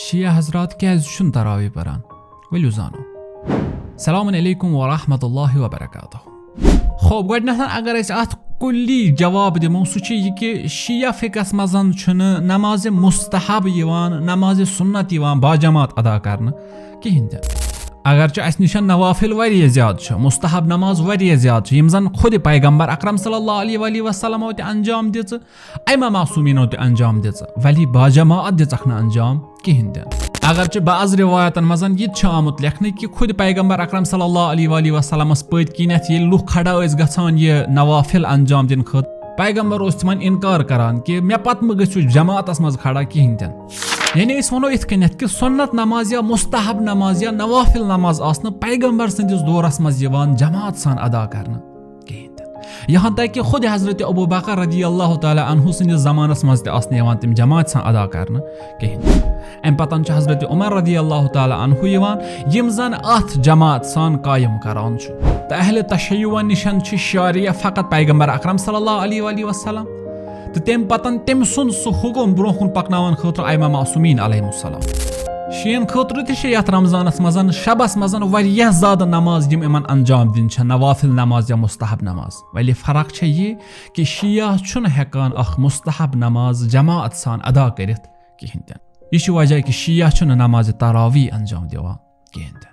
شیعه حضرات کیٛازِ چھُنہٕ تراویح پران؟ ؤلِو زانو. سلام علیکم ورحمۃ اللہ وبرکاتہ. خوب گۄڈٕنیتھ اگر أسۍ اتھ کُلی جواب دِمو سُہ چھُ یہِ کہِ شیعہ فقہس منٛز چھُنہٕ نمازِ مستحب یِوان نمازِ سنت یِوان باجماعت ادا کرنہٕ کِہینۍ تہِ. اگرچہِ اسہِ نِش نوافل واریاہ زیادٕ چھِ مستحب نماز واریاہ زیادٕ چھِ یِم زن خود پیغمبر اکرم صلی اللہ علیہ وسلمو تہِ انجام دِژٕ ائمہ معصومیٖنو تہِ انجام دِژٕ ولی باجماعت دِژکھ نہٕ انجام کِہینۍ تہِ. اگرچہِ بعض رِوایتن منٛز یہِ تہِ چھُ آمُت لیکھنہٕ کہِ خود پیغمبر اکرم صلی اللہ علیہ وسلمس پٔتۍ کِنیتھ ییٚلہِ لُکھ کھڑا ٲسۍ گژھان یہِ نوافل انجام دِنہٕ خٲطرٕ پیغمبر اوس تِمن انکار کران کہِ مےٚ پتہٕ مہ گٔژھِو جماعتس منٛز کھڑا کِہینۍ تہِ. یعنی أسۍ ونو یِتھ کٔنیتھ کہِ سنت نماز یا مستحب نماز یا نوافل نماز آسنہٕ پیغمبر سٕنٛدِس دورس منٛز یِوان جماعت سان ادا کرنہٕ کِہینۍ تہِ. یہاں تک کہ خود حضرت ابو بکر رضی اللہ تعالیٰ عنہ سٕنٛدِس زمانس منٛز تہِ آسنہٕ یِوان تِم جماعت سان ادا کرنہٕ کِہینۍ تہِ. امہِ پتن چھُ حضرت عمر رضی اللہ تعالیٰ عنہ یِوان یِم زن اتھ جماعت سان قٲیِم کران چھُ. تہٕ اہلِ تشیع نِشن چھِ شاریہ فقط پیغمبر اکرم صلی اللہ علیہ وسلم تہٕ تمہِ پتن تٔمۍ سُنٛد سُہ حُکم برونٛہہ کُن پکناون خٲطرٕ ائمہ معصومیٖن علیہم السلام. شیعن خٲطرٕ تہِ چھِ یتھ رمضانس منٛز شبس منٛز واریاہ زیادٕ نماز یِم یِمن انجام دِنۍ چھےٚ نوافل نماز یا مستحب نماز. ولی فرق چھےٚ یہِ کہِ شیعہ چھُنہٕ ہٮ۪کان اکھ مستحب نماز جماعت سان ادا کٔرِتھ کِہینۍ تہِ. یہِ چھُ وجہ کہِ شیعہ چھُنہٕ نمازِ تراویح انجام دِوان کِہینۍ تہِ.